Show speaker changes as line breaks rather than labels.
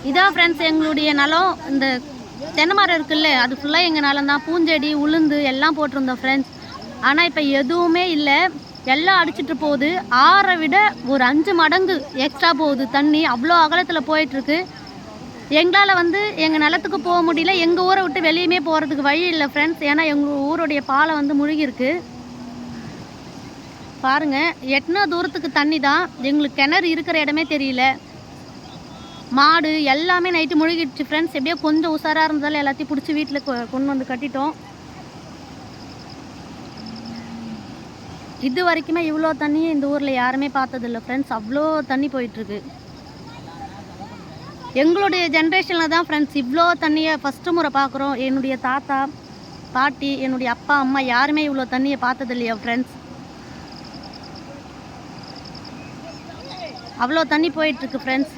இதான் ஃப்ரெண்ட்ஸ் எங்களுடைய நிலம். இந்த தென்னை மரம் இருக்குல்ல, அது ஃபுல்லாக எங்கள் நிலம் தான். பூஞ்செடி உளுந்து எல்லாம் போட்டிருந்தோம் ஃப்ரெண்ட்ஸ். ஆனால் இப்போ எதுவுமே இல்லை, எல்லாம் அடிச்சிட்டு போகுது. 6 விட ஒரு 5 மடங்கு எக்ஸ்ட்ரா போகுது தண்ணி. அவ்வளோ அகலத்தில் போயிட்டுருக்கு. எங்களால் எங்கள் நிலத்துக்கு போக முடியல, எங்கள் ஊரை விட்டு வெளியுமே போகிறதுக்கு வழி இல்லை ஃப்ரெண்ட்ஸ். ஏன்னா எங்கள் ஊருடைய பாலம் முழுகிருக்கு பாருங்கள். எத்தனை தூரத்துக்கு தண்ணி தான், எங்களுக்கு கிணறு இருக்கிற இடமே தெரியல. மாடு எல்லாமே நைட்டு முழுகிடுச்சு ஃப்ரெண்ட்ஸ். எப்படியோ கொஞ்சம் உஷாராக இருந்தாலும் எல்லாத்தையும் பிடிச்சி வீட்டில் கொண்டு வந்து கட்டிட்டோம். இது வரைக்குமே இவ்வளோ தண்ணியை இந்த ஊரில் யாருமே பார்த்ததில்ல ஃப்ரெண்ட்ஸ். அவ்வளோ தண்ணி போயிட்டுருக்கு. எங்களுடைய ஜென்ரேஷனில் தான் ஃப்ரெண்ட்ஸ் இவ்வளோ தண்ணியை ஃபஸ்ட்டு முறை பார்க்குறோம். என்னுடைய தாத்தா பாட்டி என்னுடைய அப்பா அம்மா யாருமே இவ்வளோ தண்ணியை பார்த்தது இல்லையா ஃப்ரெண்ட்ஸ். அவ்வளோ தண்ணி போயிட்டுருக்கு ஃப்ரெண்ட்ஸ்.